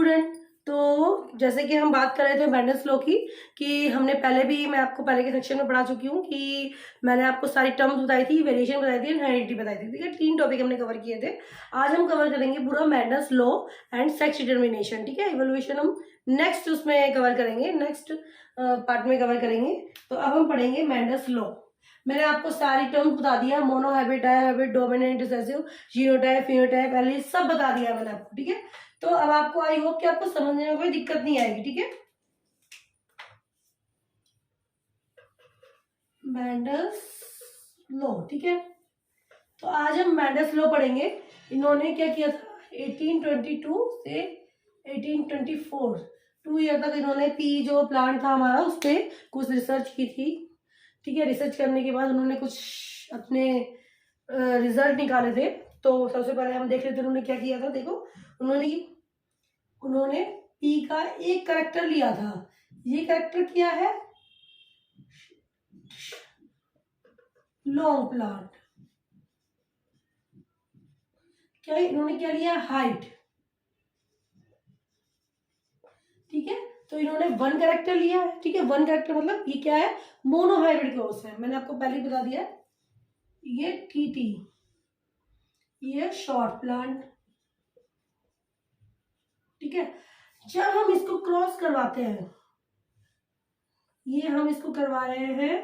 Student, तो जैसे कि हम बात कर रहे थे मेंडल्स लॉ की, कि हमने पहले भी, मैं आपको पहले के सेक्शन में पढ़ा चुकी हूँ कि मैंने आपको सारी टर्म्स बताई थी, वेरिएशन बताई थी, हेरिडिटी बताई थी, ठीक है। 3 टॉपिक हमने कवर किए थे। आज हम कवर करेंगे पूरा Mendel's law and sex determination, ठीक है। इवोल्यूशन हम नेक्स्ट उसमें कवर करेंगे, नेक्स्ट पार्ट में कवर करेंगे। तो अब हम पढ़ेंगे मेंडल्स लॉ। मैंने आपको सारी टर्म्स बता दिया, monohybrid, dihybrid, dominant, recessive, genotype, phenotype, allele, सब बता दिया मैंने आपको, ठीक है। तो अब आपको, आई होप कि आपको समझने में कोई दिक्कत नहीं आएगी, ठीक है। मेंडल्स लॉ, ठीक है। तो आज हम मेंडल्स लॉ पढ़ेंगे। इन्होंने क्या किया था, 1822 से 1824, 2 ईयर तक इन्होंने पी जो प्लांट था हमारा उस पर कुछ रिसर्च की थी, ठीक है। रिसर्च करने के बाद उन्होंने कुछ अपने रिजल्ट निकाले थे। तो सबसे पहले हम देख लेते हैं उन्होंने क्या किया था। देखो, उन्होंने पी का एक कैरेक्टर लिया था। ये कैरेक्टर क्या है, लॉन्ग प्लांट, क्या इन्होंने क्या लिया, हाइट, ठीक है। तो इन्होंने 1 कैरेक्टर लिया है, ठीक है। 1 कैरेक्टर मतलब ये क्या है, मोनोहाइब्रिड क्रॉस है। मैंने आपको पहले ही बता दिया, ये टीटी, ये शॉर्ट प्लांट, ठीक है। जब हम इसको क्रॉस करवाते हैं, ये हम इसको करवा रहे हैं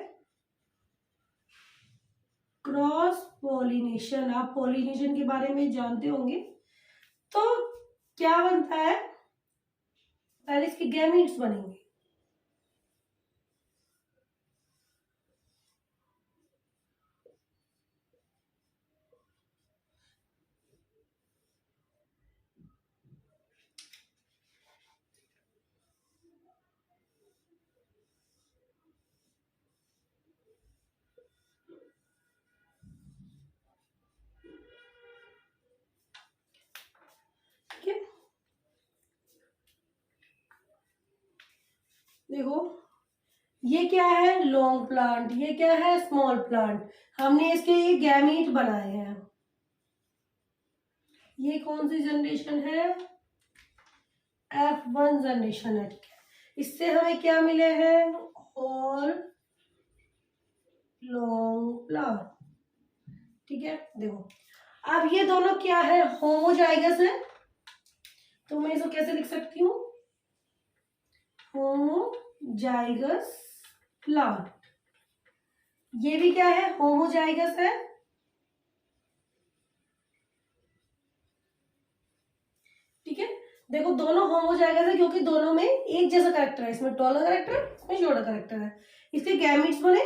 क्रॉस पॉलिनेशन। आप पॉलिनेशन के बारे में जानते होंगे। तो क्या बनता है, पहले इसके गैमीट्स बनेंगे, ठीक है। देखो, ये क्या है, लॉन्ग प्लांट, ये क्या है, स्मॉल प्लांट। हमने इसके ये गैमीट बनाए हैं। ये कौन सी जनरेशन है, F1 जनरेशन है, ठीक है। इससे हमें क्या मिले हैं, ऑल लॉन्ग प्लांट, ठीक है। देखो, अब ये दोनों क्या है, होमोजाइगस है। तो मैं इसको कैसे लिख सकती हूँ, होमोजाइगस प्लांट। ये भी क्या है, होमोजाइगस है, ठीक है। देखो, दोनों होमोजाइगस है क्योंकि दोनों में एक जैसा कैरेक्टर है। इसमें टॉलर कैरेक्टर है, इसमें शॉर्टर कैरेक्टर है। इसके गैमिट्स बने,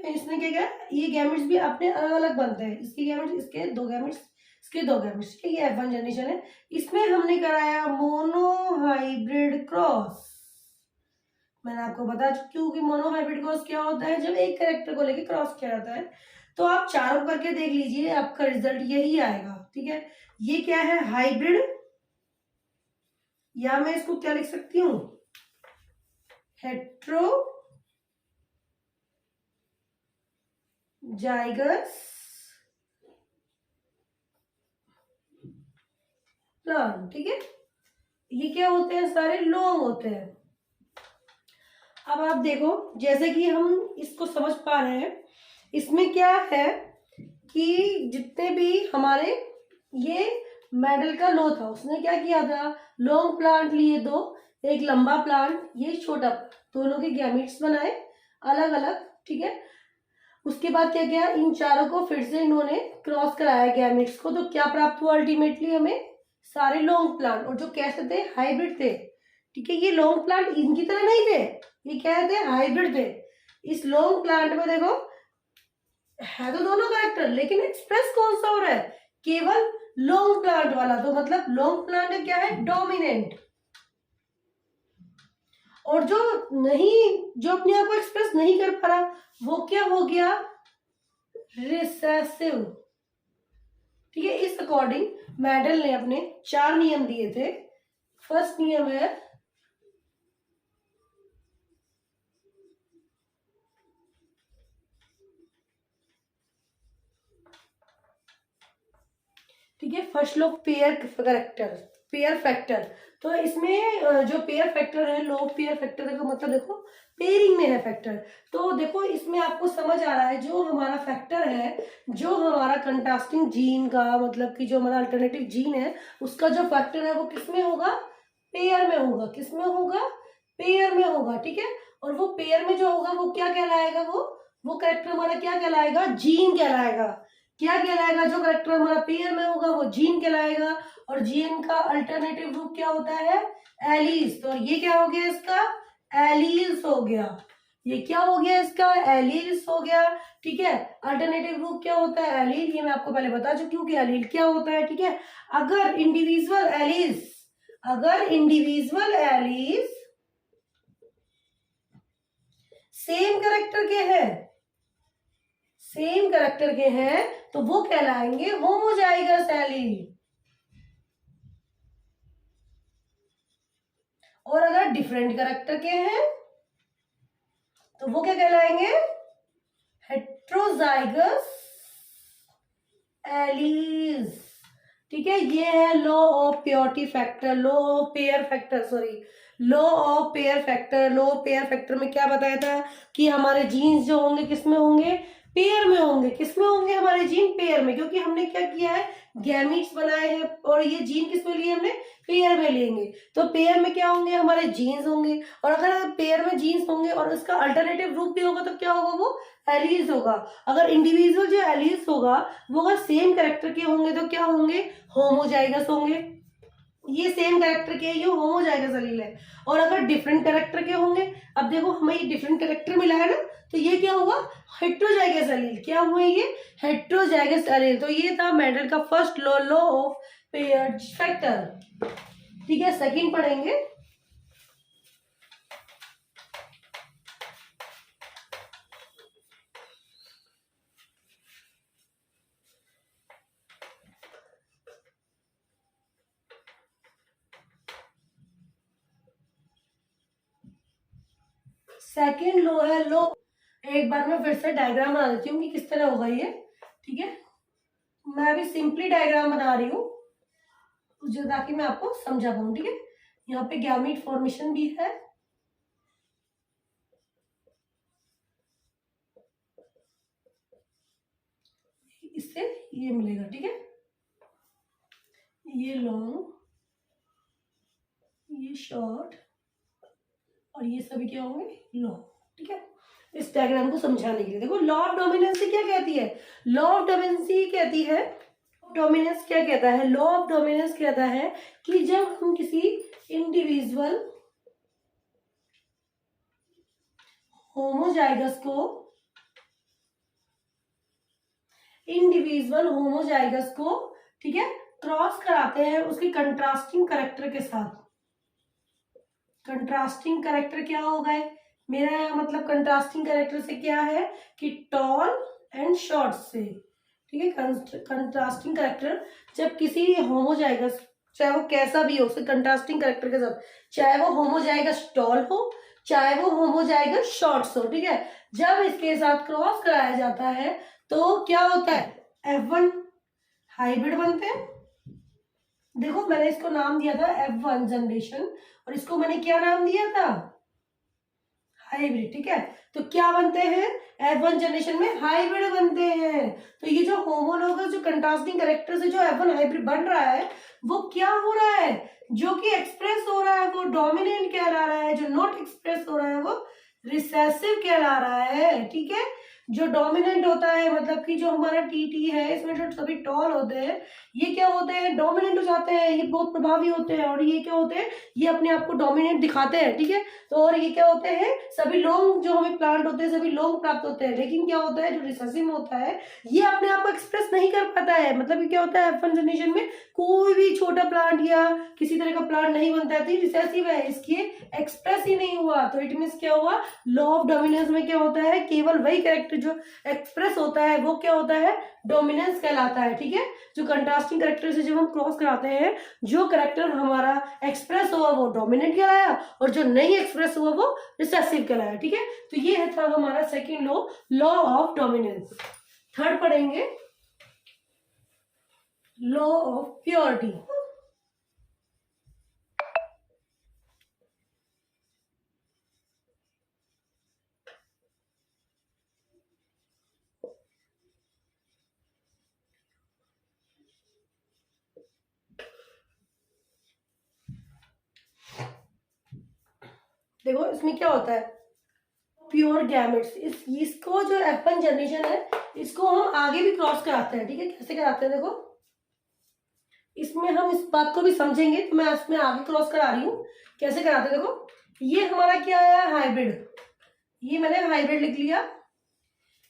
इसने क्या किया, ये गैमिट्स भी अपने अलग अलग बनते हैं। इसके गैमिट्स, इसके 2 गैमिट्स, इसके 2 गैमिट्स, ठीक है। ये F1 जनरेशन है। इसमें हमने कराया मोनोहाइब्रिड क्रॉस। मैंने आपको बता चुकी हूँ कि मोनोहाइब्रिड क्रॉस क्या होता है, जब एक कैरेक्टर को लेके क्रॉस किया जाता है। तो आप चारों करके देख लीजिए, आपका रिजल्ट यही आएगा, ठीक है। ये क्या है, हाइब्रिड, या मैं इसको क्या लिख सकती हूँ, हेट्रो जाइगस प्लांट, ठीक है। ये क्या होते हैं, सारे लॉन्ग होते हैं। अब आप देखो, जैसे कि हम इसको समझ पा रहे हैं, इसमें क्या है कि जितने भी हमारे ये मेंडल का लॉ था, उसने क्या किया था, लॉन्ग प्लांट लिए 2, एक लंबा प्लांट, ये छोटा, दोनों के गैमिट्स बनाए अलग अलग, ठीक है। उसके बाद क्या किया, इन चारों को फिर से इन्होंने क्रॉस कराया गैमिट्स को। तो क्या प्राप्त हुआ अल्टीमेटली हमें, सारे लॉन्ग प्लांट। और जो कैसे थे, हाइब्रिड थे, ठीक है। ये लॉन्ग प्लांट इनकी तरह नहीं थे, ये क्या थे, हाइब्रिड थे। इस लॉन्ग प्लांट में देखो, है तो दोनों कैरेक्टर, लेकिन एक्सप्रेस कौन सा हो रहा है, केवल लॉन्ग प्लांट वाला। तो मतलब लॉन्ग प्लांट क्या है, डोमिनेंट। और जो नहीं, जो अपने आप को एक्सप्रेस नहीं कर पा रहा, वो क्या हो गया, रिसेसिव, ठीक है। इस अकॉर्डिंग मेंडल ने अपने 4 नियम दिए थे। फर्स्ट नियम है, ठीक है, first law pair character, pair factor. तो इसमें जो पेयर फैक्टर है, लो ऑफ पेयर फैक्टर का मतलब देखो पेयरिंग में है फैक्टर। तो देखो इसमें आपको समझ आ रहा है जो हमारा फैक्टर है, जो हमारा कंट्रास्टिंग जीन का मतलब कि जो हमारा अल्टरनेटिव जीन है उसका जो फैक्टर है वो किसमें होगा, पेयर में होगा। किसमें होगा, पेयर में होगा, ठीक है। और वो पेयर में जो होगा वो क्या कहलाएगा, वो कैरेक्टर हमारा क्या कहलाएगा, जीन कहलाएगा। क्या कहलाएगा, जो कैरेक्टर हमारा पेयर में होगा वो जीन कहलाएगा। और जीन का अल्टरनेटिव रूप क्या होता है, एलीज। तो ये क्या हो गया इसका, एलीज हो गया। ये क्या हो गया इसका, एलीज हो गया, ठीक है। अल्टरनेटिव रूप क्या होता है, एलील। ये मैं आपको पहले बता चुकी हूँ कि एलील क्या होता है, ठीक है। अगर इंडिविजुअल एलीज सेम कैरेक्टर के हैं तो वो कहलाएंगे होमोजाइगस एलील। और अगर डिफरेंट कैरेक्टर के हैं तो वो क्या कहलाएंगे, हेट्रोजाइगस एलीज, ठीक है। ये है law of purity factor, law of pair factor में क्या बताया था कि हमारे जीन्स जो होंगे किसमें होंगे, पेयर में होंगे। किसमें होंगे हमारे जीन, पेयर में, क्योंकि हमने क्या किया है, गैमीट्स बनाए हैं और ये जीन किसमें लिए हमने, पेयर में लेंगे। तो पेयर में क्या होंगे, हमारे जीन्स होंगे। और अगर पेयर में जीन्स होंगे और उसका अल्टरनेटिव रूप भी होगा तो क्या होगा, वो एलीज होगा। अगर इंडिविजुअल जो एलीज होगा वो अगर सेम कैरेक्टर के होंगे तो क्या होंगे, होमोजाइगस होंगे। ये सेम कैरेक्टर के, ये होमोजाइगस एलील है। और अगर डिफरेंट कैरेक्टर के होंगे, अब देखो हमें ये डिफरेंट कैरेक्टर मिला है ना, तो ये क्या हुआ, हेट्रोजाइगस एलील। क्या हुए ये, हेट्रोजाइगस एलील। तो ये था मेंडल का first law, law of pair factor, ठीक है। सेकंड पढ़ेंगे, सेकंड लो है लो। एक बार मैं फिर से डायग्राम बना देती हूँ कि किस तरह होगा ये, ठीक है। मैं अभी सिंपली डायग्राम बना रही हूँ जो ताकि मैं आपको समझा पाऊँ, ठीक है। यहाँ पे गैमीट फॉर्मेशन भी है, इससे ये मिलेगा, ठीक है। ये लॉन्ग, ये शॉर्ट और ये सभी क्या होंगे, लॉन्ग, ठीक है। इस डायग्राम को समझाने के लिए देखो, लॉ ऑफ डोमिनेंस क्या कहती है, लॉ ऑफ डोमिनेंस कहती है, डोमिनेंस क्या कहता है, लॉ ऑफ डोमिनेंस कहता है कि जब हम किसी इंडिविजुअल होमोजाइगस को ठीक है क्रॉस कराते हैं उसके कंट्रास्टिंग कैरेक्टर के साथ। कंट्रास्टिंग कैरेक्टर क्या होगा, मेरा मतलब कंट्रास्टिंग कैरेक्टर से क्या है कि टॉल एंड शॉर्ट से, ठीक है। कंट्रास्टिंग कैरेक्टर जब किसी होमोजाइगस, चाहे वो कैसा भी हो, उसके कंट्रास्टिंग कैरेक्टर के साथ, चाहे वो होमोजाइगस टॉल हो चाहे वो होमोजाइगस शॉर्ट्स हो, ठीक है। जब इसके साथ क्रॉस कराया जाता है तो क्या होता है, F1 हाइब्रिड बनते हैं। देखो मैंने इसको नाम दिया था F1 जनरेशन और इसको मैंने क्या नाम दिया था, हाइब्रिड, ठीक है। तो क्या बनते हैं, F1 जनरेशन में हाइब्रिड बनते हैं। तो ये जो होमोलोगस जो कंट्रास्टिंग कैरेक्टर से जो F1 हाइब्रिड बन रहा है वो क्या हो रहा है, जो कि एक्सप्रेस हो रहा है वो डोमिनेंट कहला रहा है, जो नॉट एक्सप्रेस हो रहा है वो रिसेसिव कहला रहा है, ठीक है। जो डोमिनेंट होता है मतलब कि जो हमारा टी है इसमें जो सभी टॉल होते हैं ये क्या होते हैं, डोमिनेंट हो जाते हैं, ये बहुत प्रभावी होते हैं और ये क्या होते हैं, ये अपने आप को डोमिनेंट दिखाते हैं, ठीक है। तो और ये क्या होते हैं, सभी लोग जो हमें प्लांट होते हैं सभी लोग प्राप्त होते हैं। लेकिन क्या होता है, जो रिसेसिव होता है ये अपने आप को एक्सप्रेस नहीं कर पाता है। मतलब कि क्या होता है, F1 जनरेशन में कोई भी छोटा प्लांट या किसी तरह का प्लांट नहीं बनता है, तो रिसेसिव है, इसकी एक्सप्रेस ही नहीं हुआ। तो इट मीन्स क्या हुआ, लॉ ऑफ डोमिनेंस में क्या होता है, केवल वही कैरेक्टर जो एक्सप्रेस होता है वो क्या होता है, डोमिनेंस कहलाता है, ठीक है। जो कंट्रास्टिंग कैरेक्टर से जब हम क्रॉस कराते हैं जो कैरेक्टर हमारा एक्सप्रेस हुआ वो डोमिनेंट कहलाया और जो नहीं एक्सप्रेस हुआ वो रिसेसिव कहलाया, ठीक है। तो ये था हमारा second law, law of dominance. Third पढ़ेंगे लॉ ऑफ प्योरिटी। देखो इसमें क्या होता है, प्योर गैमेट्स, इसको जो F1 जनरेशन है इसको हम आगे भी क्रॉस कराते हैं, ठीक है। कैसे कराते हैं देखो, इसमें हम इस बात को भी समझेंगे, तो मैं इसमें आगे क्रॉस करा रही हूँ। कैसे कराते हैं देखो, ये हमारा क्या है, हाइब्रिड, ये मैंने हाइब्रिड लिख लिया,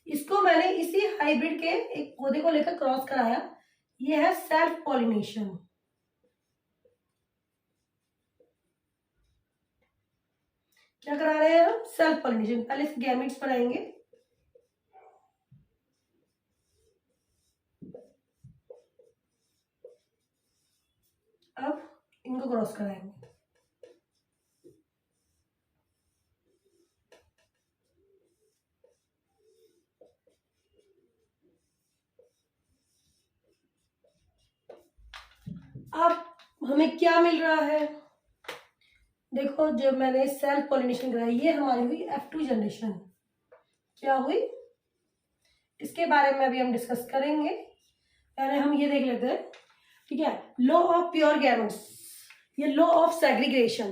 इसको मैंने इसी हाइब्रिड के एक पौधे को लेकर क्रॉस कराया, ये है सेल्फ पॉलिनेशन। क्या करा रहे हैं हम, सेल्फ पॉलिनेशन। पहले इसके गैमेट्स बनाएंगे, अब इनको क्रॉस कराएंगे। अब हमें क्या मिल रहा है, देखो जब मैंने सेल्फ पॉलिनेशन कराई, ये हमारी हुई F2 जनरेशन। क्या हुई, इसके बारे में अभी हम डिस्कस करेंगे, पहले हम ये देख लेते हैं, ठीक है। लॉ ऑफ प्योर गैमेट्स, ये लॉ ऑफ सेग्रीगेशन।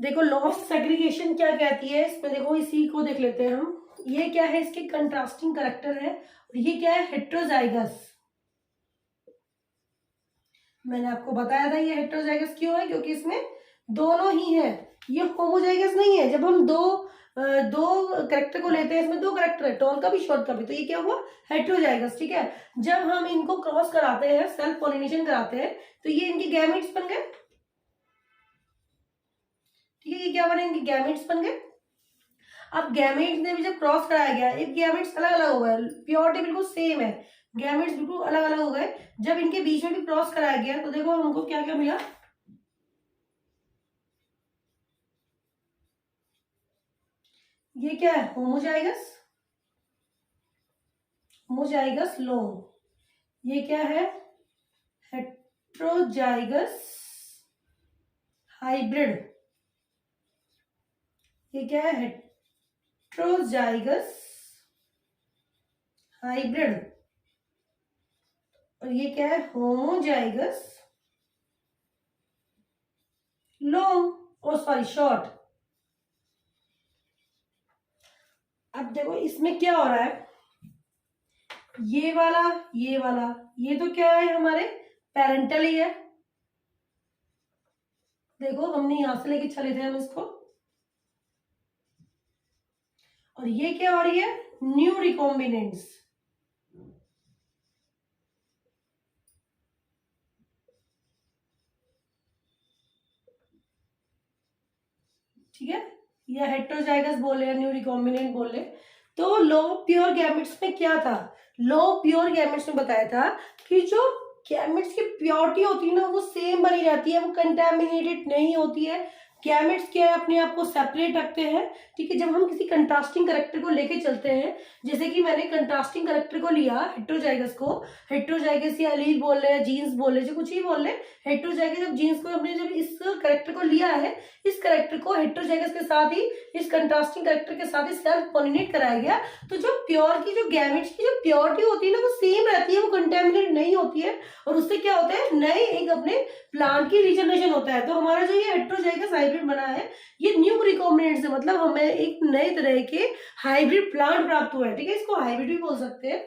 देखो लॉ ऑफ सेग्रीगेशन क्या कहती है, इसमें देखो इसी को देख लेते हैं हम। ये क्या है, इसके कंट्रास्टिंग करेक्टर है, और ये क्या है, हेट्रोजाइगस। मैंने आपको बताया था ये हेट्रोजाइगस क्यों है, क्योंकि इसमें दोनों ही है, ये होमोजाइगस नहीं है। जब हम दो करेक्टर को लेते हैं, इसमें दो करेक्टर है, टॉल का भी शॉर्ट का भी, तो ये क्या हुआ, हेट्रोजाइगस, ठीक है। जब हम इनको क्रॉस कराते हैं, सेल्फ पॉलिनेशन कराते हैं, तो ये इनके गैमेट्स बन गए, ठीक है। ये क्या बने, इनके गैमेट्स बन गए। अब गैमेट्स ने भी जब क्रॉस कराया गया, एक गैमेट्स अलग अलग हो गए, प्योरिटी बिल्कुल सेम है, गैमेट्स बिल्कुल अलग अलग हो गए। जब इनके बीच में भी क्रॉस कराया गया, तो देखो हमको क्या क्या मिला, ये क्या है, होमोजाइगस, होमोजाइगस लोन। ये क्या है, हेट्रोजाइगस हाइब्रिड। ये क्या है, हेट्रोजाइगस हाइब्रिड। और ये क्या है, होमोजाइगस लॉन्ग, ओ सॉरी शॉर्ट। अब देखो इसमें क्या हो रहा है, ये वाला, ये वाला, ये तो क्या है, हमारे पेरेंटल ही है। देखो हमने यहां से लेके चले थे हम इसको, और ये क्या हो रही है, न्यू रिकॉम्बिनेंट्स, ठीक है। या हेट्रोजाइगस बोले या न्यू रिकॉम्बिनेंट बोले। तो लो प्योर गैमेट्स में क्या था, लो प्योर गैमेट्स में बताया था कि जो गैमेट्स की प्योरिटी होती है ना, वो सेम बनी रहती है, वो कंटेमिनेटेड नहीं होती है। गैमेट्स क्या है, अपने आप को सेपरेट रखते हैं, ठीक है। जब हम किसी कंट्रास्टिंग करेक्टर को लेके चलते हैं, जैसे कि मैंने कंट्रास्टिंग करेक्टर को लिया हेट्रोजाइगस को, हेट्रोजाइगस या एलील बोल रहे हैं, जीन्स बोल रहे, जो कुछ ही बोल रहे, हेट्रोजाइगस जब जीन्स को हमने जब इस करेक्टर को लिया है, इस करेक्टर को हेट्रोजाइगस के साथ ही, इस कंट्रास्टिंग करेक्टर के साथ ही सेल्फ पॉलिनेट कराया गया, तो जो प्योर की, जो गैमेट्स की जो प्योरिटी होती है ना, वो सेम रहती है, वो कंटेमिनेट नहीं होती है, और उससे क्या होता है, नए एक अपने प्लांट की रिजनरेशन होता है। तो हमारा जो ये हेट्रोजाइगस हाइब्रिड बना है, ये न्यू रिकॉम्बिनेंट से, मतलब हमें एक नए तरह के हाइब्रिड प्लांट प्राप्त हुआ है, ठीक है। इसको हाइब्रिड भी बोल सकते हैं।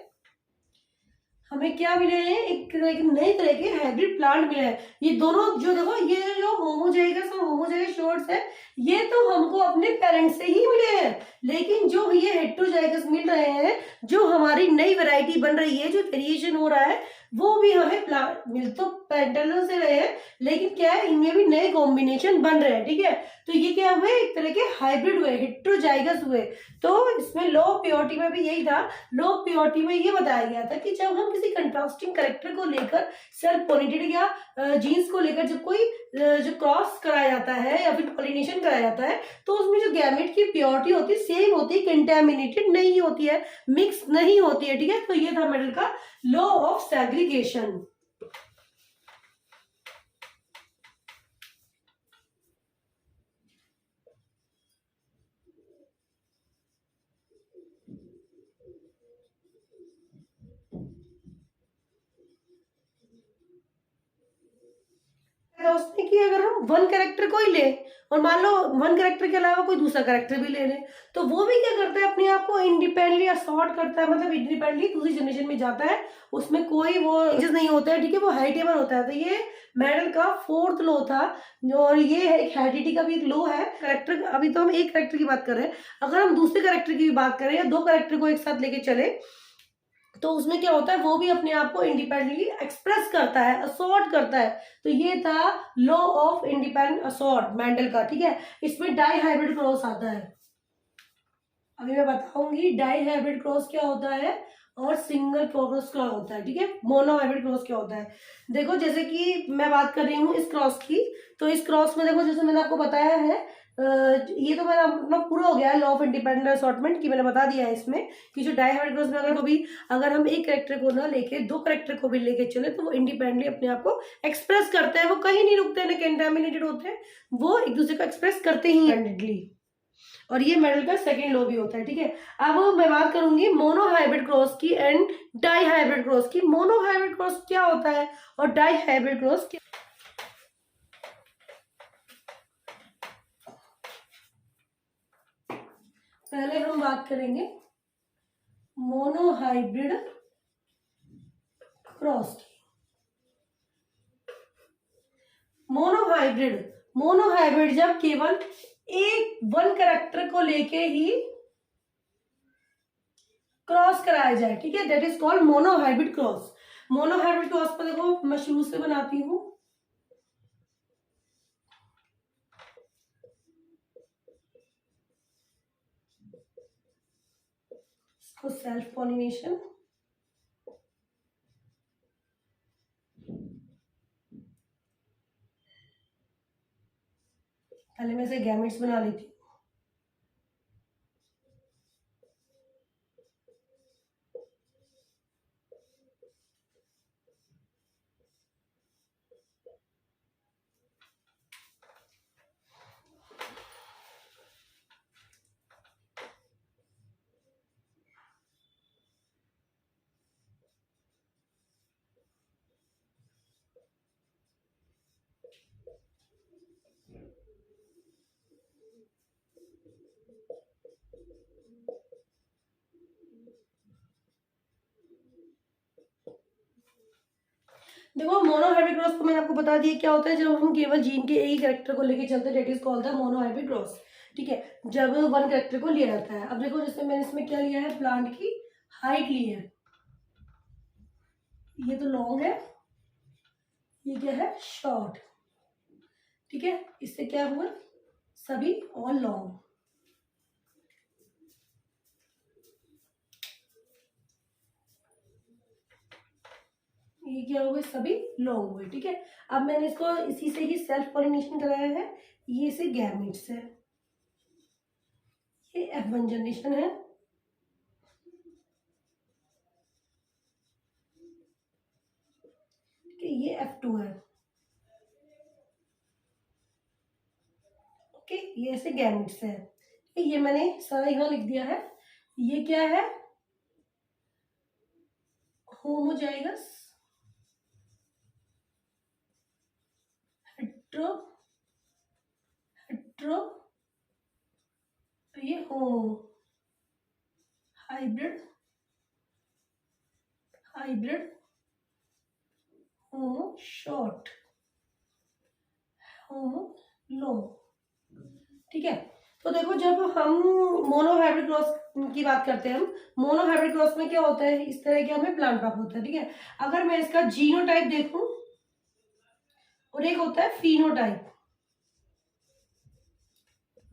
हमें क्या मिले हैं, एक नए तरह के हाइब्रिड प्लांट मिले हैं। ये दोनों जो देखो, ये जो होमोजाइगस और होमोजाइगस शॉर्ट्स है, ये तो हमको अपने पेरेंट्स से ही मिले हैं, लेकिन जो ये हेट्रोजाइगस मिल रहे हैं, जो हमारी नई वैरायटी बन रही है, जो वेरिएशन हो रहा है, वो भी हमें प्लांट मिल तो पेरेंटल से रहे हैं, लेकिन क्या है, इनमें भी नए कॉम्बिनेशन बन रहे हैं, ठीक है। तो ये क्या हुए, एक तरह के हाइब्रिड हुए, हेट्रोजाइगस हुए। तो इसमें लो प्योरिटी में भी यही था, लो प्योरिटी में ये बताया गया था कि जब हम किसी कंट्रास्टिंग करेक्टर को लेकर, सेल्फ पॉलिनेटेड या जीन्स को लेकर जब कोई जो क्रॉस कराया जाता है या फिर पॉलिनेशन कराया जाता है, तो उसमें जो गैमेट की प्योरिटी होती है सेम होती है, कंटेमिनेटेड नहीं होती है, मिक्स नहीं होती है, ठीक है। तो ये था मेडल का लॉ ऑफ सेग्रीगेशन। उसने कि अगर हम वन कैरेक्टर को ही ले और मान लो वन कैरेक्टर के अलावा कोई दूसरा कैरेक्टर भी ले ले, तो वो भी क्या करता है, अपने आप को इंडिपेंडेंटली असॉर्ट करता है, मतलब इंडिपेंडेंटली दूसरी जनरेशन में जाता है, उसमें कोई वो चीज नहीं होता है, ठीक है, वो हेरिटेबल होता है। तो ये मेडल का फोर्थ लो था, और ये है हेरिडिटी का भी एक लो है। कैरेक्टर, अभी तो हम एक कैरेक्टर की बात कर रहे हैं, अगर हम दूसरे कैरेक्टर की भी बात करें या दो कैरेक्टर को एक साथ लेके चले, तो उसमें क्या होता है, वो भी अपने आप को इंडिपेंडेंटली एक्सप्रेस करता है, असॉर्ट करता है। तो ये था law of independent assort Mendel का, ठीक है। इसमें डाई हाइब्रिड क्रॉस आता है, अभी मैं बताऊंगी डाई हाइब्रिड क्रॉस क्या होता है और सिंगल क्रॉस क्या होता है, ठीक है, मोनो हाइब्रिड क्रॉस क्या होता है। देखो जैसे कि मैं बात कर रही हूँ इस क्रॉस की, तो इस क्रॉस में देखो जैसे मैंने आपको बताया है, ये तो मेरा अपना पूरा हो गया है लॉ ऑफ इंडिपेंडेंट असॉर्टमेंट की, मैंने बता दिया है इसमें कि जो डाई हाइब्रिड क्रॉस में अगर हम एक कैरेक्टर को ना लेके दो कैरेक्टर को भी लेके चले, तो वो इंडिपेंडेंटली अपने आप को एक्सप्रेस करते हैं, वो कहीं नहीं रुकते ना कंटामिनेटेड होते हैं, वो एक दूसरे को एक्सप्रेस करते ही इंडिपेंडेंटली। और ये मेडल का सेकेंड लॉ भी होता है, ठीक है। अब मैं बात करूंगी मोनो हाइब्रिड क्रॉस की एंड डाई हाइब्रिड क्रॉस की। मोनो हाइब्रिड क्रॉस क्या होता है और डाई हाइब्रिड क्रॉस क्या, पहले हम बात करेंगे मोनो हाइब्रिड क्रॉस की। मोनो हाइब्रिड जब केवल एक वन कैरेक्टर को लेके ही क्रॉस कराया जाए, ठीक है, that is called mono hybrid cross. Mono hybrid cross पर देखो मैं शुरू से बनाती हूँ, इसको सेल्फ पॉलिनेशन, पहले मैं इसे गैमेट्स बना लेती हूँ। देखो मोनो हाइब्रिड क्रॉस को मैंने आपको बता दिया क्या होता है, जब हम केवल जीन के एक कैरेक्टर को लेके चलते हैं, that is called the monohybrid cross, ठीक है, जब वन कैरेक्टर को लिया जाता है। अब देखो जैसे मैंने इसमें क्या लिया है, प्लांट की हाइट ली है, ये तो लॉन्ग है, ये क्या है शॉर्ट, ठीक है, इससे क्या हुआ, सभी ऑल लॉन्ग, ये क्या हुए, सभी लॉन्ग हुए, ठीक है। अब मैंने इसको इसी से ही सेल्फ पॉलिनेशन कराया है, ये से गैमेट्स है, ये F1 जनरेशन है, ये F2 है, ओके, ये ऐसे गैमेट्स है, ये मैंने सारा यहाँ लिख दिया है। ये क्या है, होमोजाइगस हेट्रो हेट्रो, ये होमो हाइब्रिड हाइब्रिड होमो शॉर्ट होमो लॉन्ग, ठीक है। तो देखो जब हम मोनो हाइब्रिड क्रॉस की बात करते हैं, हम मोनो हाइब्रिड क्रॉस में क्या होता है, इस तरह के हमें प्लांट प्राप्त होता है, ठीक है। अगर मैं इसका जीनोटाइप देखूं और एक होता है फिनोटाइप।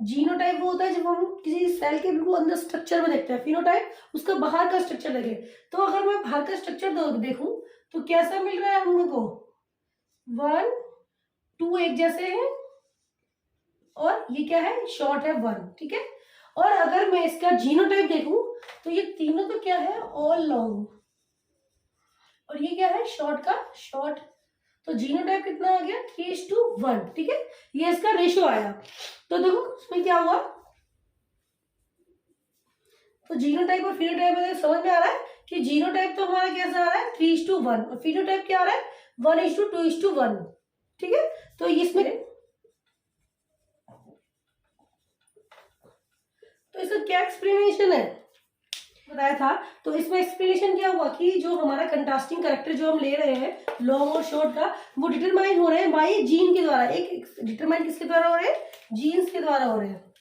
जीनोटाइप वो होता है जब हम किसी सेल के बिल्कुल अंदर स्ट्रक्चर में देखते हैं, फिनोटाइप उसका बाहर का स्ट्रक्चर देखे। तो अगर मैं बाहर का स्ट्रक्चर देखूं तो कैसा मिल रहा है हम लोग को, 1 2 एक जैसे हैं, और ये क्या है शॉर्ट है 1, ठीक है। और अगर मैं इसका जीनोटाइप देखूं तो ये तीनों तो क्या है ऑल लॉन्ग, और ये क्या है शॉर्ट का शॉर्ट। तो जीनोटाइप कितना आ गया 3:1, ठीक है, ये इसका रेशियो आया। तो देखो उसमें क्या हुआ, तो जीनोटाइप और फिनोटाइप में समझ में आ रहा है कि जीनोटाइप तो हमारा कैसा आ रहा है 3:1, और फिनोटाइप क्या आ रहा है 1:2:1, ठीक है। तो इसमें तो इसका क्या एक्सप्लेनेशन है बताया था। तो इसमें एक्सप्लेनेशन क्या हुआ कि जो हमारा कंट्रास्टिंग कैरेक्टर जो हम ले रहे हैं लॉन्ग और शॉर्ट का, वो डिटरमाइन हो रहे हैं बाई जीन के द्वारा। एक डिटरमाइन किसके द्वारा हो रहे हैं? जीन्स के द्वारा हो रहे हैं।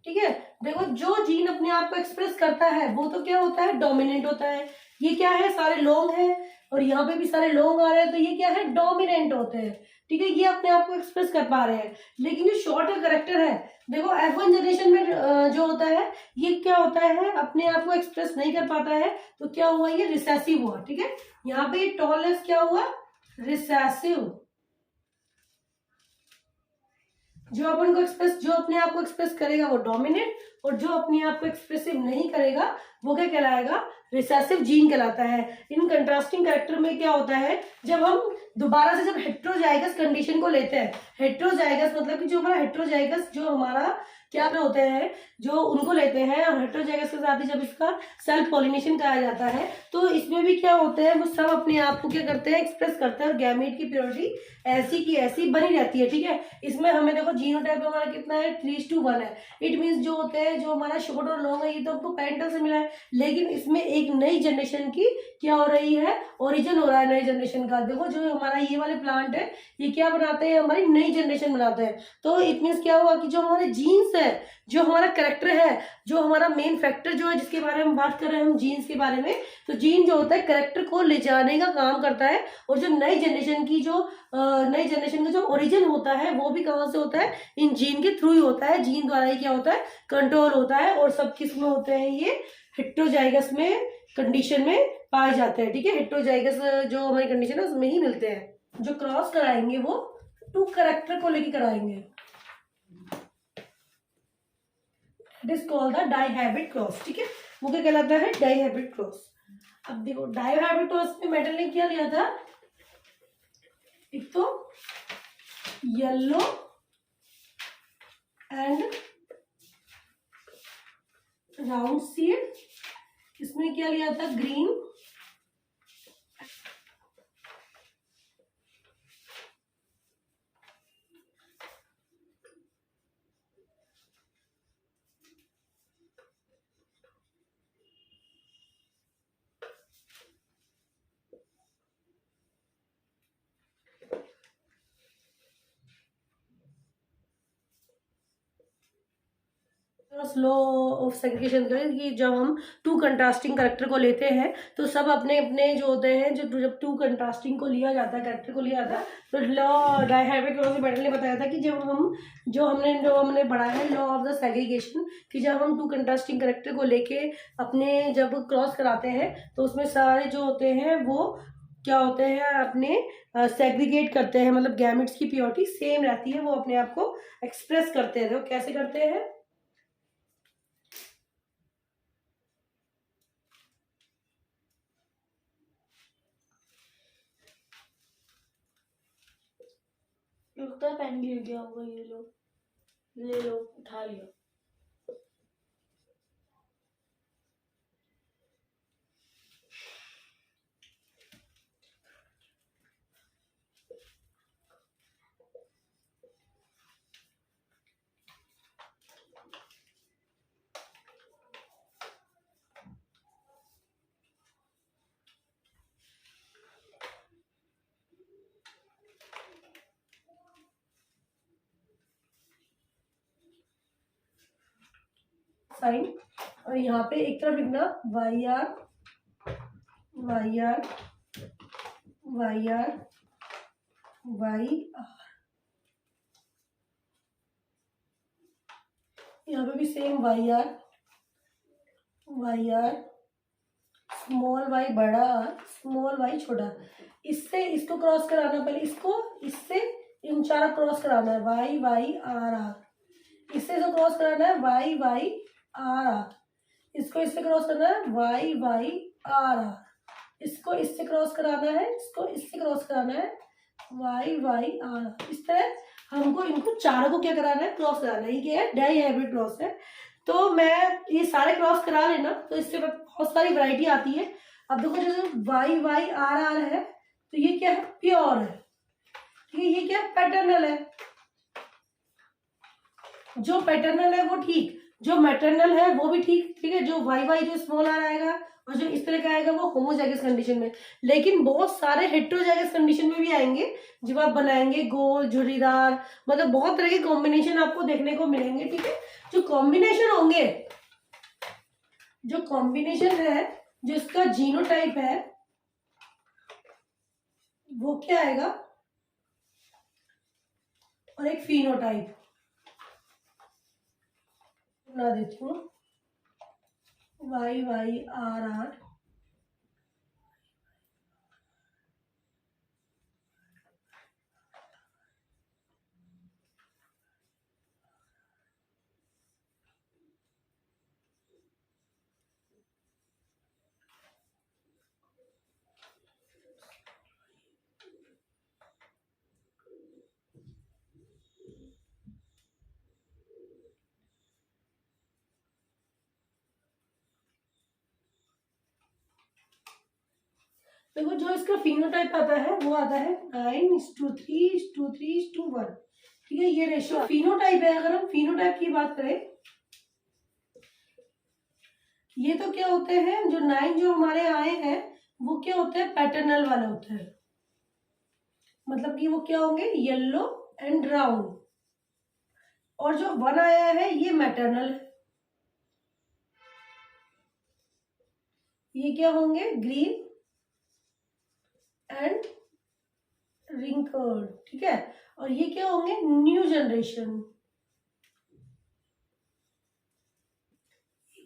ठीक है, देखो जो जीन अपने आप को एक्सप्रेस करता है वो तो क्या होता है? डोमिनेंट होता है। ये क्या है? सारे लॉन्ग है और यहाँ पे भी सारे लॉन्ग आ रहे हैं, तो ये क्या है? डोमिनेंट होते हैं। ठीक है, ये अपने आप को एक्सप्रेस कर पा रहे हैं। लेकिन जो शॉर्ट का करेक्टर है, देखो F1 जनरेशन में जो होता है, ये क्या होता है? अपने आप को एक्सप्रेस नहीं कर पाता है, तो क्या हुआ? ये रिसेसिव हुआ। ठीक है, यहाँ पे टॉलनेस क्या हुआ? रिसेसिव। जो अपन को एक्सप्रेस, जो अपने आप को एक्सप्रेस करेगा वो डोमिनेंट, और जो अपने आप को एक्सप्रेसिव नहीं करेगा वो क्या कहलाएगा? रिसेसिव जीन कहलाता है। इन कंट्रास्टिंग कैरेक्टर में क्या होता है, जब हम दोबारा से जब हेट्रोजाइगस कंडीशन को लेते हैं, हेट्रोजाइगस मतलब कि जो हमारा हेट्रोजाइगस जो हमारा क्या होते हैं, जो उनको लेते हैं, और हेट्रोजाइगस के साथ ही जब इसका सेल्फ पॉलिनेशन कराया जाता है, तो इसमें भी क्या होते हैं? वो सब अपने आप को क्या करते हैं? एक्सप्रेस करते हैं, और गैमेट की प्योरिटी ऐसी की ऐसी बनी रहती है। ठीक है, इसमें हमें देखो जीनोटाइप हमारा कितना है? 3:1 है। इट मीन्स जो होते हैं, जो हमारा शॉर्ट और लॉन्ग है, ये तो हमको पेरेंटल से मिला है, लेकिन इसमें एक नई जनरेशन की क्या हो रही है? ओरिजिन हो रहा है नई जनरेशन का। देखो जो हमारा ये वाले प्लांट है, ये क्या बनाते हैं? हमारी नई जनरेशन बनाते हैं। तो इट मीन्स क्या हुआ कि जो हमारे जीन्स है, जो हमारा करेक्टर है, जो हमारा मेन फैक्टर जो है, जिसके बारे में बात कर रहे हैं हम जीन्स के बारे में, तो जीन जो होता है करेक्टर को ले जाने का काम करता है। और जो नई जनरेशन का जो ओरिजिन होता है, वो भी कहाँ से होता है? इन जीन के थ्रू ही होता है। जीन द्वारा ही क्या होता है? कंट्रोल होता है। और सब किस में होते हैं? ये हेट्रोजाइगस में कंडीशन में पाए जाते हैं। ठीक है, हेट्रोजाइगस जो हमारी कंडीशन है उसमें ही मिलते हैं। जो क्रॉस कराएंगे वो 2 करेक्टर को लेके कराएंगे। It is called the dihybrid cross. ठीक है, वो क्या कहलाता है? Dihybrid cross. अब देखो डाइहाइब्रिड क्रॉस में मेटल ने क्या लिया था? एक तो येलो एंड राउंड सीड, इसमें क्या लिया था? ग्रीन लॉ ऑफ सेग्रीगेशन करें कि जब हम 2 कंट्रास्टिंग करेक्टर को लेते हैं, तो सब अपने अपने जो होते हैं, जो जब 2 कंट्रास्टिंग को लिया जाता है, करेक्टर को लिया जाता है, तो लॉ डाइहाइब्रिड क्रॉस मेटल ने बताया था कि जब हम जो हमने पढ़ा है लॉ ऑफ द सेग्रीगेशन, कि जब हम 2 कंट्रास्टिंग करेक्टर को लेके अपने जब क्रॉस कराते हैं, तो उसमें सारे जो होते हैं वो क्या होते हैं? अपने सेग्रीगेट करते हैं, मतलब गैमेट्स की प्योरिटी सेम रहती है, वो अपने आप को एक्सप्रेस करते हैं। तो कैसे करते हैं? लगता है पेन गिर गया होगा। ये लो, ले लो, उठा लिया। साइन, और यहाँ पे एक तरफ लिखना Y R Y R Y R Y R. यहाँ पे भी same Y R small Y बड़ा आर, स्मॉल वाई छोटा। इससे इसको क्रॉस कराना, पहले इसको इससे इन चारों क्रॉस कराना है, वाई वाई आर आर। इससे जो क्रॉस कराना है वाई वाई आर आर। इसको इससे क्रॉस करना है वाई वाई आर आर। इसको इससे क्रॉस कराना है, इसको इससे क्रॉस कराना है वाई वाई आर आर। इस तरह हमको इनको चारों को क्या कराना है? क्रॉस कराना है। ये क्या है? डाइहाइब्रिड क्रॉस है। तो मैं ये सारे क्रॉस करा लेना, तो इससे बहुत सारी वैरायटी आती है। अब देखो जैसे वाई वाई आर आर है, तो ये क्या है? प्योर है। ठीक है, ये क्या पैटर्नल है, जो पैटर्नल है वो ठीक, जो मैटरनल है वो भी ठीक, ठीक है, जो वाई वाई जो स्मॉल आर आएगा और जो इस तरह का आएगा वो होमोजाइगस कंडीशन में। लेकिन बहुत सारे हेट्रोजाइगस कंडीशन में भी आएंगे जब आप बनाएंगे गोल झुर्रीदार, मतलब बहुत तरह के कॉम्बिनेशन आपको देखने को मिलेंगे, ठीक है। जो कॉम्बिनेशन होंगे, जो कॉम्बिनेशन है, जो इसका जीनोटाइप है वो क्या आएगा, और एक फिनोटाइप बना देती हूँ, वाई वाई आर आर, देखो जो इसका फिनोटाइप आता है वो आता है 9:3:3:1, ठीक है, ये रेशियो फिनोटाइप है। अगर हम फिनोटाइप की बात करें, ये तो क्या होते हैं, जो 9 जो हमारे आए हैं वो क्या होते हैं, पैटर्नल वाले होते हैं, मतलब कि वो क्या होंगे, येलो एंड ब्राउन। और जो 1 आया है ये मैटरनल है, ये क्या होंगे, ग्रीन एंड रिंकल्ड, ठीक है। और ये क्या होंगे, न्यू जनरेशन,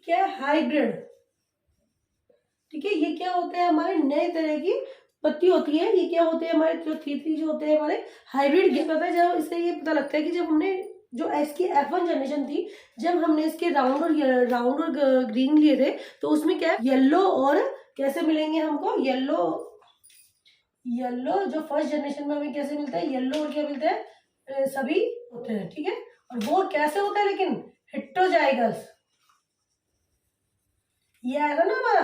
क्या है, हाइब्रिड, ठीक है। ये क्या होते हैं, हमारे नए तरह की पत्ती होती है, ये क्या होते हैं, हमारे जो थ्री जो होते हैं हमारे हाइब्रिड गिफ्ट होता है। जब इससे ये पता लगता है कि जब हमने जो इसकी F1 जनरेशन थी, जब हमने इसके राउंड और ग्रीन लिए थे, तो उसमें क्या है, येलो और कैसे मिलेंगे हमको, येलो जो फर्स्ट जनरेशन में हमें कैसे मिलता है, येलो और क्या मिलता है, सभी होते हैं, ठीक है। और वो कैसे होता है, लेकिन हेट्रोजाइगस, ये आएगा ना हमारा,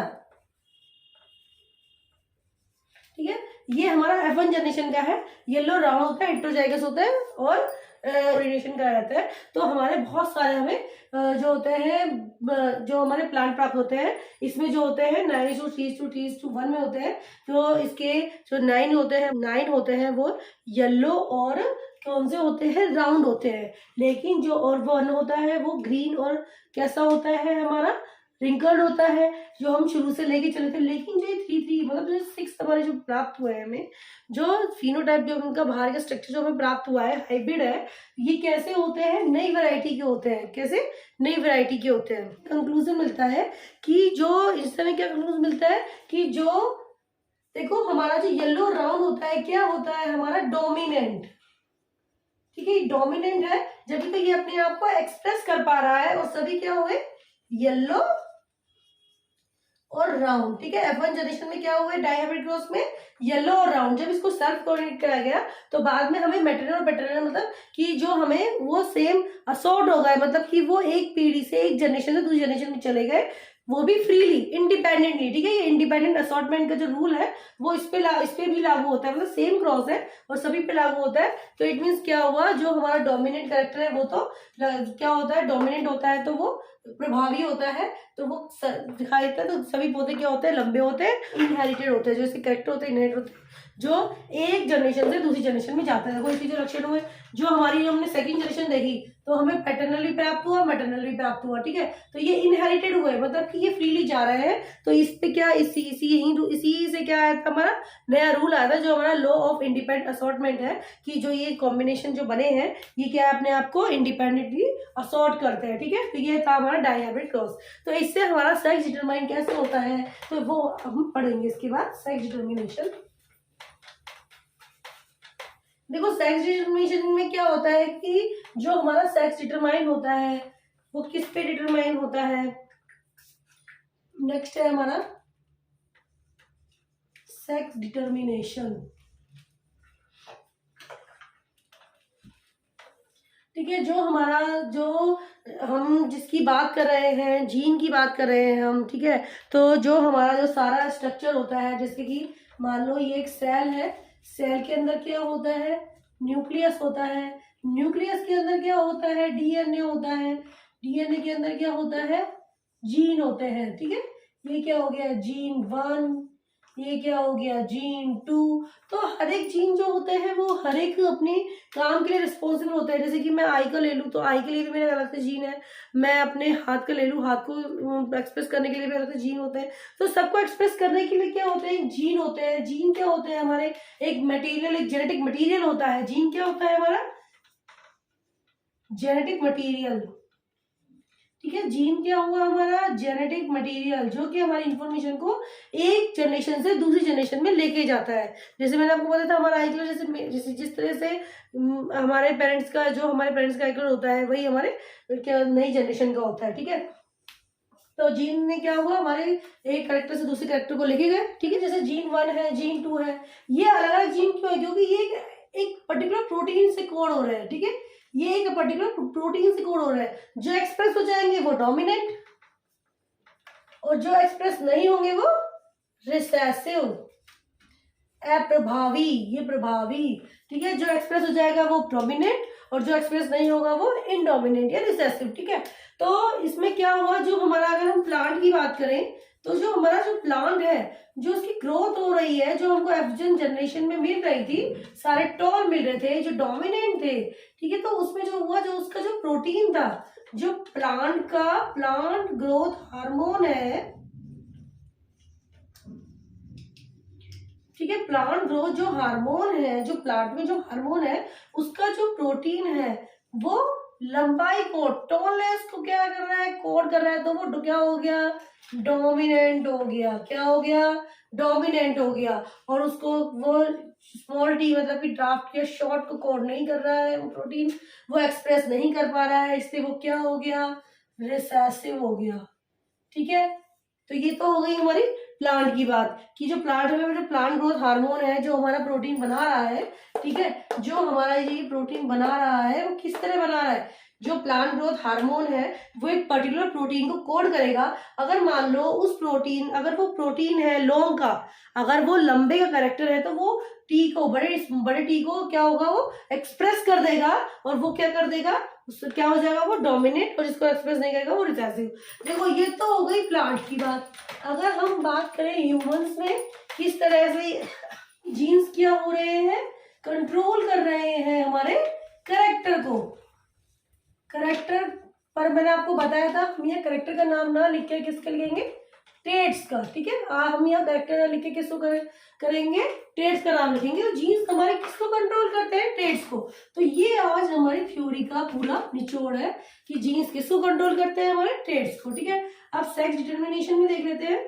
ठीक है। ये हमारा F1 जनरेशन का है, येलो राउंड होता है, हेट्रोजाइगस होता है और कोऑर्डिनेशन करा जाता है। तो हमारे बहुत सारे हमें जो होते हैं, जो हमारे प्लांट प्राप्त होते हैं, इसमें जो होते हैं 9:3:1 में होते हैं। जो इसके जो 9 होते हैं वो येलो और कौन से होते हैं, राउंड होते हैं। लेकिन जो और 1 होता है वो ग्रीन और कैसा होता है, हमारा रिंकल्ड होता है, जो हम शुरू से लेके चले थे। लेकिन जो 3 मतलब जो 6 हमारे जो प्राप्त हुए हैं हमें, जो फिनोटाइप जो उनका बाहर का स्ट्रक्चर जो हमें प्राप्त हुआ है, हाइब्रिड है, ये कैसे होते हैं, नई वैरायटी के होते हैं। कैसे, नई वैरायटी के होते हैं। कंक्लूजन मिलता है कि जो इस समय क्या कंक्लूजन मिलता है कि जो देखो हमारा जो येलो राउंड होता है, क्या होता है, हमारा डोमिनेंट, ठीक है, डोमिनेंट है, जब तक ये अपने आप को एक्सप्रेस कर पा रहा है। और सभी क्या हुए, येलो और राउंड, ठीक है। F1 जनरेशन में क्या हुआ है, डायहाइब्रिड क्रॉस में येलो और राउंड। जब इसको सेल्फ कोऑर्डिनेट कराया गया तो बाद में हमें मैटरनल और पैटर्नल, मतलब कि जो हमें वो सेम असॉर्ट हो गए, मतलब कि वो एक पीढ़ी से, एक जनरेशन से दूसरी जनरेशन में चले गए, वो भी फ्रीली, इंडिपेंडेंटली, ठीक है। ये इंडिपेंडेंट असॉर्टमेंट का जो रूल है वो इस पे भी लागू होता है, मतलब सेम क्रॉस है और सभी पे लागू होता है। तो इट मीन्स क्या हुआ, जो हमारा डोमिनेंट कैरेक्टर है वो तो क्या होता है, डोमिनेंट होता है, तो वो प्रभावी होता है, तो वो दिखाई देता है। तो सभी पौधे क्या होते हैं, लंबे होते हैं, इनहेरिटेड होते हैं, जो इसके कैरेक्टर होते हैं इनहेरिटेड होते हैं, जो एक जनरेशन से दूसरी जनरेशन में जाता है। कोई जो लक्षण हुए, जो हमारी हमने सेकंड जनरेशन देखी, तो हमें पैटर्नल भी प्राप्त हुआ, मैटरनल भी प्राप्त हुआ, ठीक है। तो ये इनहेरिटेड हुए, मतलब कि ये फ्रीली जा रहे हैं। तो इस पे क्या, इसी से क्या आया था, हमारा नया रूल आया था, जो हमारा लॉ ऑफ इंडिपेंडेंट असॉर्टमेंट है, कि जो ये कॉम्बिनेशन जो बने हैं, ये क्या है, अपने आप को इंडिपेंडेंटली असॉर्ट करते हैं, ठीक है। तो ये था हमारा डायहाइब्रिड क्रॉस। तो इससे हमारा सेक्स डिटरमाइन कैसे होता है, तो वो हम पढ़ेंगे इसके बाद, सेक्स डिटर्मिनेशन। देखो सेक्स डिटर्मिनेशन में क्या होता है कि जो हमारा सेक्स डिटरमाइन होता है वो किस पे डिटरमाइन होता है। नेक्स्ट है हमारा सेक्स डिटर्मिनेशन, ठीक है। जो हमारा जो हम जिसकी बात कर रहे हैं, जीन की बात कर रहे हैं हम, ठीक है। तो जो हमारा जो सारा स्ट्रक्चर होता है, जैसे कि मान लो ये एक सेल है, सेल के अंदर क्या होता है, न्यूक्लियस होता है। न्यूक्लियस के अंदर क्या होता है, डीएनए होता है। डीएनए के अंदर क्या होता है, जीन होते हैं, ठीक है। ये क्या हो गया, जीन 1, ये क्या हो गया, जीन 2। तो हर एक जीन जो होते हैं वो हर एक अपने काम के लिए रिस्पॉन्सिबल होता है। जैसे कि मैं आई का ले लूँ तो आई के लिए भी मेरा अलग से जीन है। मैं अपने हाथ का ले लूँ, हाथ को एक्सप्रेस करने के लिए भी अलग से जीन होते हैं। तो सबको एक्सप्रेस करने के लिए क्या होते हैं, जीन होते हैं। जीन क्या होते हैं हमारे, एक मटेरियल, एक जेनेटिक मटेरियल होता है। जीन क्या होता है हमारा, जेनेटिक मटेरियल, ठीक है। जीन क्या हुआ हमारा, जेनेटिक मटेरियल, जो कि हमारी इंफॉर्मेशन को एक जनरेशन से दूसरी जनरेशन में लेके जाता है। जैसे मैंने आपको बताया था हमारा आई कलर, जैसे जिस तरह से हमारे पेरेंट्स का, जो हमारे पेरेंट्स का आई कलर होता है वही हमारे क्या नई जनरेशन का होता है, ठीक है। तो जीन में क्या हुआ, हमारे एक करेक्टर से दूसरे करेक्टर को लेके गए, ठीक है। जैसे जीन 1 है, जीन 2 है, ये अलग अलग जीन क्यों है, क्योंकि ये एक पर्टिकुलर प्रोटीन से कोड हो रहे हैं, ठीक है। ये एक पर्टिकुलर प्रोटीन से कोड हो रहा है। जो एक्सप्रेस हो जाएंगे वो डोमिनेंट, और जो एक्सप्रेस नहीं होंगे वो रिसेसिव, अप्रभावी, ये प्रभावी, ठीक है। जो एक्सप्रेस हो जाएगा वो डोमिनेंट, और जो एक्सप्रेस नहीं होगा वो इनडोमिनेंट या रिसेसिव, ठीक है। तो इसमें क्या हुआ, जो हमारा, अगर हम प्लांट की बात करें तो जो हमारा जो प्लांट है, जो उसकी ग्रोथ हो रही है, जो हमको एफजन जनरेशन में मिल रही थी, सारे टॉल मिल रहे थे जो डोमिनेंट थे, ठीक है। तो उसमें जो हुआ, जो उसका जो प्रोटीन था, जो प्लांट का प्लांट ग्रोथ हार्मोन है, ठीक है, प्लांट ग्रोथ जो हार्मोन है, जो प्लांट में जो हार्मोन है, उसका जो प्रोटीन है वो लंबाई को, टॉलनेस को क्या कर रहा है, कोड कर रहा है। तो वो क्या हो गया, डोमिनेंट हो गया। क्या हो गया, डोमिनेंट हो गया। और उसको वो स्मॉल टी मतलब कि ड्राफ्ट या शॉर्ट को कोड नहीं कर रहा है, वो प्रोटीन वो एक्सप्रेस नहीं कर पा रहा है, इसलिए वो क्या हो गया, रिसेसिव हो गया, ठीक है। तो ये तो हो गई हमारी प्लांट की बात, कि जो प्लांट है, जो प्लांट ग्रोथ हार्मोन है, जो हमारा प्रोटीन बना रहा है, ठीक है। जो हमारा ये प्रोटीन बना रहा है वो किस तरह बना रहा है, जो प्लांट ग्रोथ हार्मोन है वो एक पर्टिकुलर प्रोटीन को कोड करेगा। अगर मान लो उस प्रोटीन, अगर वो प्रोटीन है लॉन्ग का, अगर वो लंबे का करेक्टर है, तो वो टी को, बड़े टी को क्या होगा, वो एक्सप्रेस कर देगा, और वो क्या कर देगा, उससे क्या हो जाएगा, वो डोमिनेट, और जिसको एक्सप्रेस नहीं करेगा वो रिसेसिव। देखो ये तो हो गई प्लांट की बात। अगर हम बात करें ह्यूमंस में, किस तरह से जीन्स क्या हो रहे हैं, कंट्रोल कर रहे हैं हमारे करेक्टर को। करेक्टर पर मैंने आपको बताया था, हम यहाँ करेक्टर का नाम ना लिख के किसके लिखेंगे, ट्रेड्स का, ठीक है। हम यहाँ करेक्टर लिख के किसको करेंगे, ट्रेड्स का नाम लिखेंगे। तो जीन्स हमारे किसको कंट्रोल करते हैं, ट्रेड्स को। तो ये आज हमारी थ्योरी का पूरा निचोड़ है कि जीन्स किसको कंट्रोल करते हैं, हमारे ट्रेड्स को, ठीक है। अब सेक्स डिटर्मिनेशन में देख लेते हैं।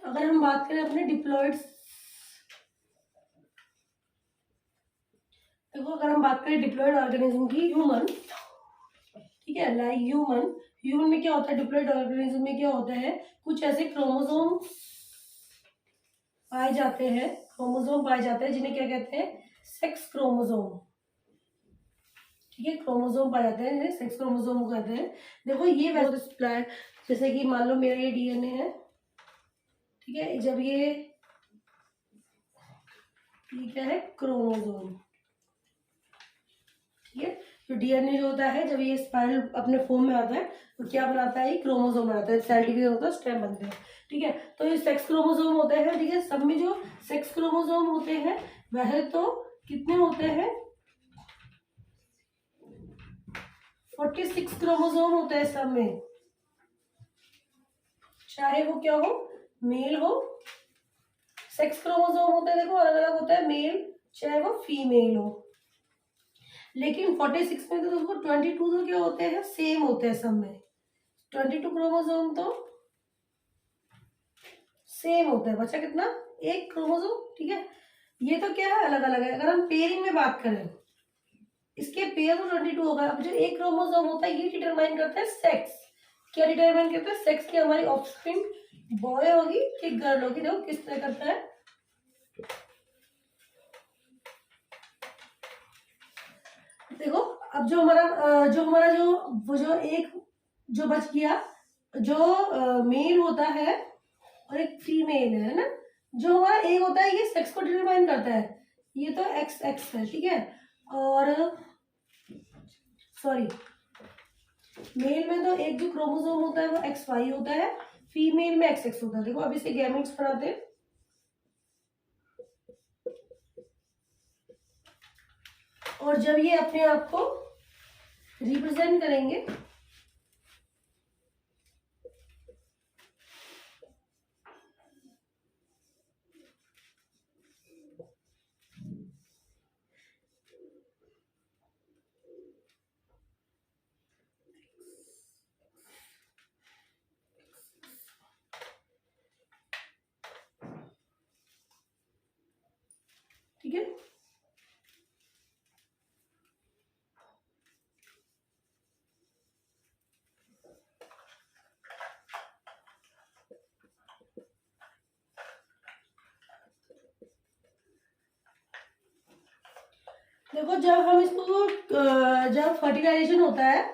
अगर हम बात करें अपने डिप्लॉयड, देखो अगर हम बात करें डिप्लॉयड ऑर्गेनिज्म की, ह्यूमन, ठीक है, लाइक ह्यूमन में क्या होता है, डिप्लॉयड ऑर्गेनिज्म में क्या होता है, कुछ ऐसे क्रोमोसोम पाए जाते हैं, जिन्हें क्या कहते हैं, सेक्स क्रोमोसोम, ठीक है। क्रोमोसोम पाए जाते हैं जिन्हें सेक्स क्रोमोसोम कहते हैं। देखो ये वैसे जैसे कि मान लो मेरा ये डीएनए है, ठीक है। जब ये क्या है, क्रोमोसोम, ठीक है। तो डीएनए जो होता है, जब ये स्पाइरल अपने फॉर्म में आता है तो क्या बनाता है, क्रोमोसोम बनाता है, सेल डिवीजन होता है, स्टेम बनते हैं, ठीक है। तो ये सेक्स क्रोमोसोम होते हैं, ठीक है। सब में जो सेक्स क्रोमोसोम होते हैं वह तो कितने होते हैं, 46 क्रोमोसोम होते हैं सब में, चाहे वो क्या हो, मेल हो। सेक्स क्रोमोसोम होते हैं, देखो अलग अलग होता है, मेल चाहे वो फीमेल हो। लेकिन 46 में तो देखो 22 तो क्या होते हैं, सेम होते हैं सब में। 22 क्रोमोसोम तो सेम होता है, बचा कितना, एक क्रोमोसोम, ठीक है। ये तो क्या है, अलग अलग है। अगर हम पेयरिंग में बात करें, इसके पेयर तो 22 होगा। अब जो एक क्रोमोसोम होता है ये डिटरमाइन करता है सेक्स। क्या डिटरमाइन करता है, सेक्स की हमारी ऑफस्प्रिंग बॉय होगी कि गर्ल होगी। देखो किस तरह करता है, देखो अब जो हमारा जो वो जो एक जो बच गया, जो मेल होता है और एक फीमेल है ना, जो हमारा एग होता है ये सेक्स को डिटरमाइन करता है, ये तो एक्स एक्स है, ठीक है। और सॉरी, मेल में तो एक जो क्रोमोसोम होता है वो एक्स वाई होता है, फीमेल में एक्स एक्स होता है। देखो अब इसके गैमेट्स बनाते हैं, और जब ये अपने आप को रिप्रेजेंट करेंगे ठीक है। देखो जब हम इसको जब फर्टिलाइजेशन होता है,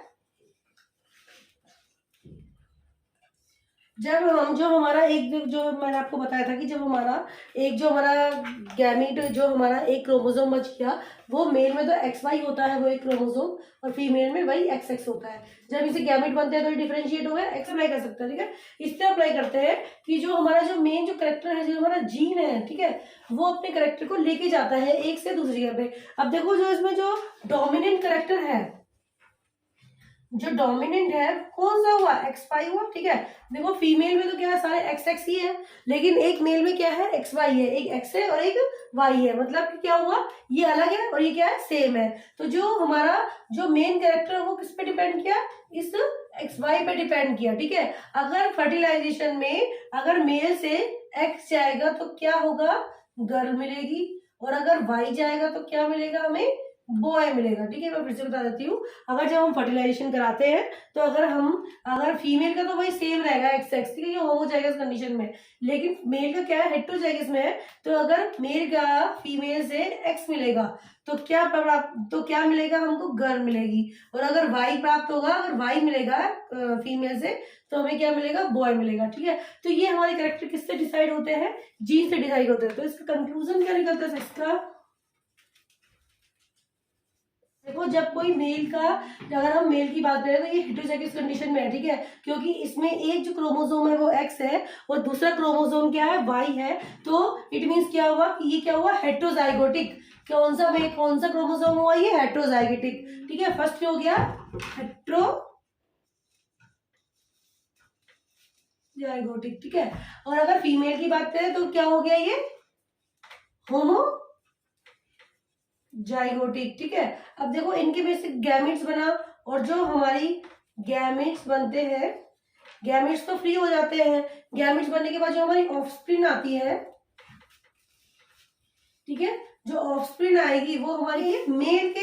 जब हम जो हमारा एक जो मैंने आपको बताया था कि जब हमारा एक जो हमारा गैमीट जो हमारा एक क्रोमोसोम बच गया, वो मेल में तो एक्स वाई होता है वो एक क्रोमोसोम, और फीमेल में वही एक्स एक्स होता है। जब इसे गैमीट बनते हैं तो डिफरेंशिएट हो गया, एक्स अप्लाई कर सकते हैं, ठीक है। इस तरह अप्लाई करते हैं कि जो हमारा जो मेन जो करेक्टर है, जो हमारा जीन है, ठीक है, वो अपने करेक्टर को लेके जाता है एक से दूसरी जगह पे। अब देखो जो इसमें जो डोमिनेंट करेक्टर है, जो डोमिनेंट है कौन सा हुआ, एक्स वाई हुआ, ठीक है। देखो फीमेल में तो क्या है, सारे एक्स एक्स ही है, लेकिन एक मेल में क्या है, एक्स वाई है, एक एक्स है और एक वाई है, मतलब कि क्या हुआ, ये अलग है और ये क्या है, सेम है। तो जो हमारा जो मेन कैरेक्टर वो किस पे डिपेंड किया, इस एक्स वाई पे डिपेंड किया, ठीक है। अगर फर्टिलाइजेशन में अगर मेल से एक्स जाएगा तो क्या होगा, गर्ल मिलेगी, और अगर वाई जाएगा तो क्या मिलेगा, हमें बॉय मिलेगा, ठीक है। मैं फिर से बता देती हूँ, अगर जब हम फर्टिलाइजेशन कराते हैं तो अगर फीमेल का तो वही सेम रहेगा एक्स एक्स, ठीक है, ये होमोजाइगस कंडीशन में, लेकिन मेल का क्या है, हेटेरोजाइगस में है। तो अगर मेल का फीमेल से एक्स मिलेगा तो क्या मिलेगा, हमको गर्ल मिलेगी, और अगर वाई प्राप्त होगा, अगर वाई मिलेगा फीमेल से, तो हमें क्या मिलेगा, बॉय मिलेगा, ठीक है। तो ये हमारे कैरेक्टर किससे डिसाइड होते हैं, जीन से डिसाइड होते हैं। तो इसका कंक्लूजन क्या निकलता है इसका, देखो जब कोई मेल का, अगर हम मेल की बात करें तो ये हेटेरोजाइगस कंडीशन में है, ठीक है, क्योंकि इसमें एक जो क्रोमोसोम है वो एक्स है और दूसरा क्रोमोसोम क्या है, वाई है। तो इट मीन्स क्या हुआ कि ये क्या हुआ, हेटेरोजाइगोटिक। कौन सा क्रोमोसोम हुआ, ये हेटेरोजाइगोटिक, ठीक है। फर्स्ट हो गया हेटेरोजाइगोटिक, ठीक है। और अगर फीमेल की बात करें तो क्या हो गया, ये होमो जाइगोटिक, ठीक है। अब देखो इनके बेसिक गैमेट्स बना, और जो हमारी गैमेट्स बनते हैं, गैमेट्स तो फ्री हो जाते हैं, गैमेट्स बनने के बाद जो हमारी ऑफस्प्रिंग आती है, ठीक है, जो ऑफस्प्रिंग आएगी वो हमारी मेल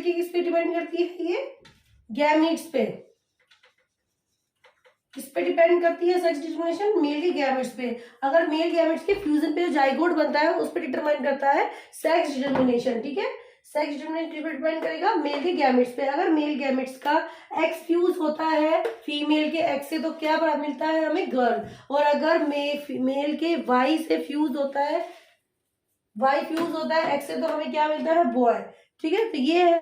के किस पे डिपेंड करती है, ये गैमेट्स पे, किस पे डिपेंड करती है सेक्स डिटरमिनेशन, मेल के गैमेट्स पे। अगर मेल गैमेट्स के फ्यूजन पे जो जाइगोट बनता है उस पे डिटरमाइन करता है सेक्स डिटरमिनेशन, ठीक है। सेक्स डिटरमिनेशन डिपेंड करेगा मेल के गैमेट्स पे। अगर मेल गैमेट्स का एक्स फ्यूज होता है फीमेल के एक्स से तो क्या मिलता है, हमें गर्ल। और अगर मेल के वाई से फ्यूज होता है, वाई फ्यूज होता है एक्स से, तो हमें क्या मिलता है, बॉय, ठीक है। तो ये है